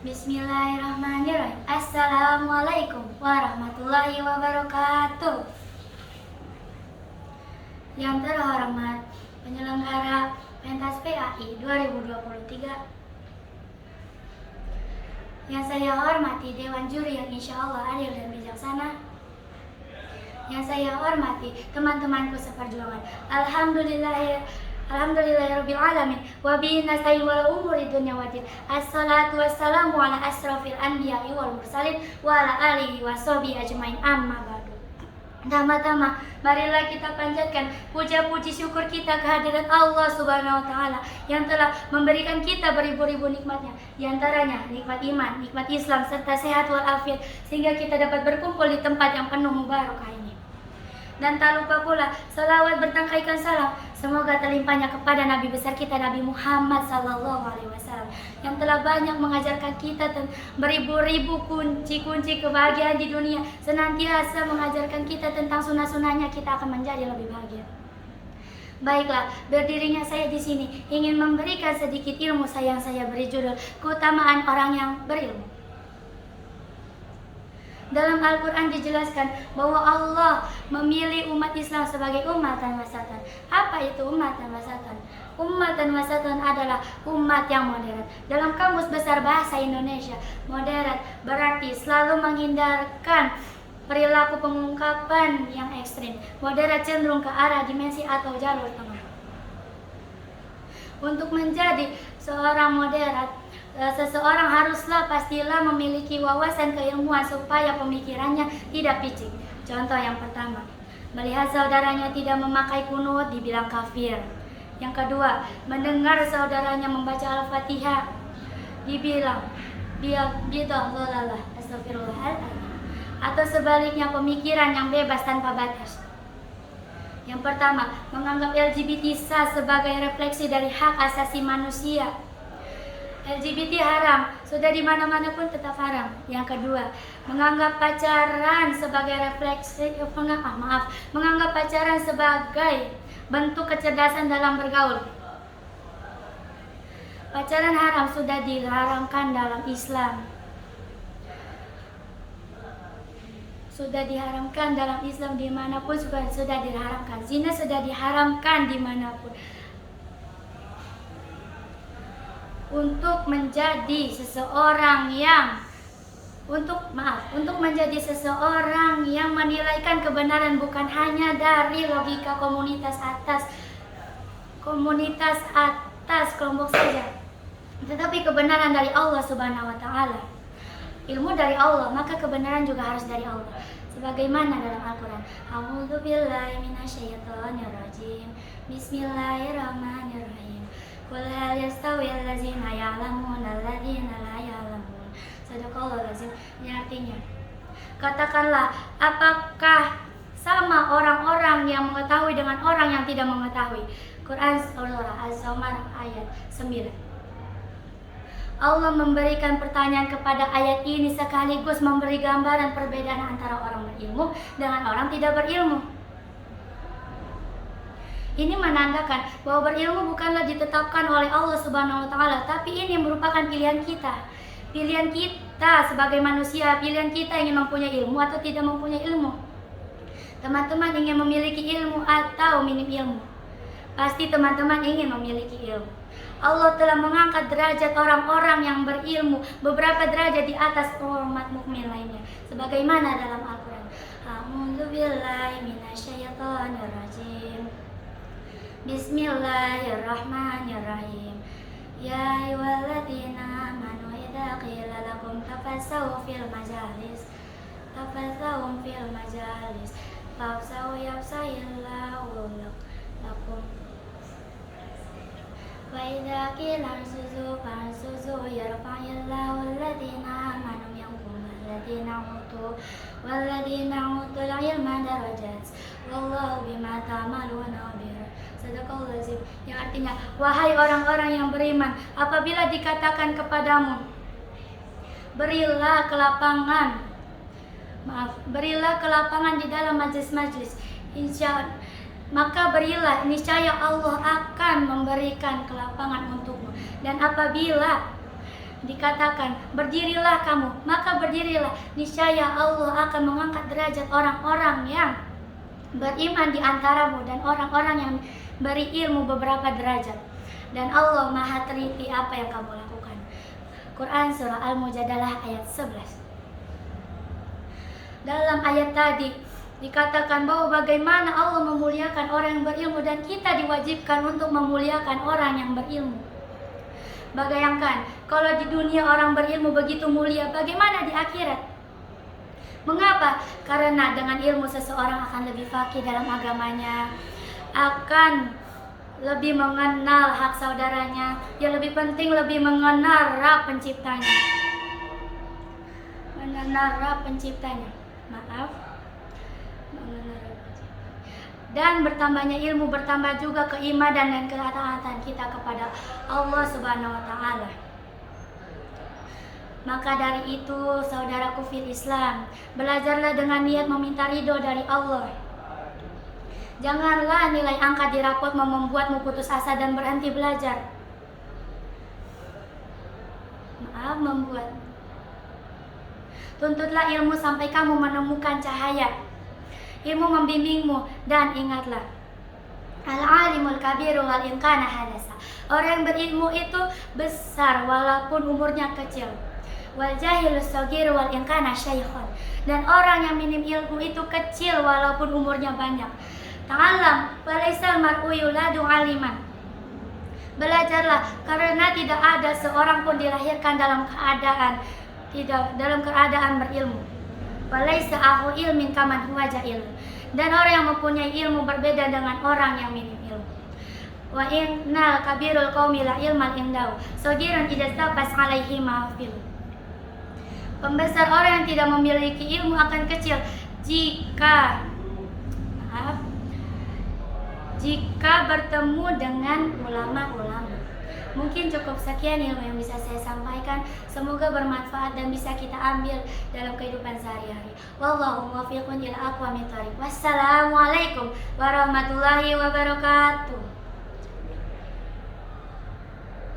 Bismillahirrahmanirrahim. Assalamualaikum warahmatullahi wabarakatuh. Yang terhormat penyelenggara pentas PAI 2023, yang saya hormati Dewan Juri yang insya Allah adil dan bijaksana, yang saya hormati teman-temanku seperjuangan. Alhamdulillahirabbil alamin wa bihi nasta'in wala umuri dunya waddin. Assalatu wassalamu ala asrofil anbiya'i wal mursalin wa ala alihi washabihi ajmain, amma ba'du. Tama-tama marilah kita panjatkan puja-puji syukur kita kehadirat Allah Subhanahu wa taala yang telah memberikan kita beribu-ribu nikmatnya, di antaranya nikmat iman, nikmat Islam serta sehat walafiat, sehingga kita dapat berkumpul di tempat yang penuh mubarakah ini. Dan tak lupa pula salawat bertangkaikan salam semoga terlimpahnya kepada Nabi besar kita Nabi Muhammad SAW yang telah banyak mengajarkan kita beribu-ribu kunci-kunci kebahagiaan di dunia, senantiasa mengajarkan kita tentang sunnah-sunnahnya, kita akan menjadi lebih bahagia. Baiklah, berdirinya saya di sini ingin memberikan sedikit ilmu yang saya beri judul keutamaan orang yang berilmu. Dalam Al-Quran dijelaskan bahwa Allah memilih umat Islam sebagai ummatan wasatan. Apa itu ummatan wasatan? Ummatan wasatan adalah umat yang moderat. Dalam Kamus Besar Bahasa Indonesia, moderat berarti selalu menghindarkan perilaku pengungkapan yang ekstrim. Moderat cenderung ke arah dimensi atau jalur tengah. Untuk menjadi seorang moderat, seseorang haruslah pastilah memiliki wawasan keilmuan supaya pemikirannya tidak picik. Contoh yang pertama, melihat saudaranya tidak memakai kunut dibilang kafir. Yang kedua, mendengar saudaranya membaca Al-Fatihah dibilang bidah dhalalah, astagfirullahaladzim. Atau sebaliknya, pemikiran yang bebas tanpa batas. Yang pertama, menganggap LGBT sebagai refleksi dari hak asasi manusia. LGBT haram, sudah di mana-mana pun tetap haram. Yang kedua, menganggap pacaran sebagai refleksi, menganggap pacaran sebagai bentuk kecerdasan dalam bergaul. Pacaran haram sudah diharamkan dalam Islam. Sudah diharamkan dalam Islam dimanapun sudah diharamkan. Zina sudah diharamkan dimanapun. Untuk menjadi seseorang yang menjadi seseorang yang menilaikan kebenaran bukan hanya dari logika komunitas atas kelompok saja, tetapi kebenaran dari Allah Subhanahu wa taala. Ilmu dari Allah, maka kebenaran juga harus dari Allah. Sebagaimana dalam Al-Quran, A'udzubillahi minasyaitonirrajim. Bismillahirrahmanirrahim. Qul hal yastawil ladzina ya'lamun alladzina la ya'lamun. Sadaqallahul azim. Ini artinya, katakanlah, apakah sama orang-orang yang mengetahui dengan orang yang tidak mengetahui? Quran surah Az-Zumar ayat 9. Allah memberikan pertanyaan kepada ayat ini sekaligus memberi gambaran perbedaan antara orang berilmu dengan orang tidak berilmu. Ini menandakan bahwa berilmu bukanlah ditetapkan oleh Allah Subhanahu wa taala, tapi ini merupakan pilihan kita. Pilihan kita sebagai manusia, pilihan kita ingin mempunyai ilmu atau tidak mempunyai ilmu. Teman-teman ingin memiliki ilmu atau minim ilmu? Pasti teman-teman ingin memiliki ilmu. Allah telah mengangkat derajat orang-orang yang berilmu beberapa derajat di atas umat mukmin lainnya. Sebagaimana dalam Al-Quran, A'udzubillahi minasyaitonirrajim. Bismillahirrahmanirrahim. Ya ayyuhalladzina amanu idza qila lakum tafassahu fil majalis fafsahu yafsahillahu lakum. Wa idza qila ansuzu yarfa'illahu alladzina amanu minkum walladzina utul ilma darajat wallahu bima ta'maluna khabir. Sadaqallahul azim. Yang artinya, wahai orang-orang yang beriman, apabila dikatakan kepadamu, berilah kelapangan di dalam majlis-majlis, maka berilah, niscaya Allah akan memberikan kelapangan untukmu. Dan apabila dikatakan, berdirilah kamu, maka berdirilah. Niscaya Allah akan mengangkat derajat orang-orang yang beriman di antaramu dan orang-orang yang beri ilmu beberapa derajat. Dan Allah Maha teliti apa yang kamu lakukan. Quran Surah Al-Mujadalah ayat 11. Dalam ayat tadi dikatakan bahwa bagaimana Allah memuliakan orang yang berilmu dan kita diwajibkan untuk memuliakan orang yang berilmu. Bayangkan, kalau di dunia orang berilmu begitu mulia, bagaimana di akhirat? Mengapa? Karena dengan ilmu seseorang akan lebih fakih dalam agamanya, akan lebih mengenal hak saudaranya, yang lebih penting lebih mengenal Rabb penciptanya. Mengenal Rabb penciptanya. Dan bertambahnya ilmu, bertambah juga keimanan dan ketaatan kita kepada Allah Subhanahu wa Ta'ala. Maka dari itu, saudaraku fil Islam, belajarlah dengan niat meminta ridho dari Allah. Janganlah nilai angka di rapot membuatmu putus asa dan berhenti belajar. Membuat. Tuntutlah ilmu sampai kamu menemukan cahaya. Ilmu membimbingmu, dan ingatlah, al-alimul kabiru wal inkana hadasa. Orang yang berilmu itu besar walaupun umurnya kecil. Wal jahilus sagiru wal inkana syaikhun. Dan orang yang minim ilmu itu kecil walaupun umurnya banyak. Ta'allam walaisal mar'u yuladu aliman. Belajarlah, karena tidak ada seorang pun dilahirkan dalam keadaan berilmu. Walaisa ahu ilmin kaman huwa jahil. Dan orang yang mempunyai ilmu berbeda dengan orang yang minim ilmu. Wa innal kabirul qaumi la ilmal indau sagirun idza tafas alaihi mahfil. Pembesar orang yang tidak memiliki ilmu akan kecil jika bertemu dengan ulama-ulama. Mungkin cukup sekian ilmu yang bisa saya sampaikan. Semoga bermanfaat dan bisa kita ambil dalam kehidupan sehari-hari. Wallahu muwaffiqun ila aqwamit thoriq. Wassalamualaikum warahmatullahi wabarakatuh.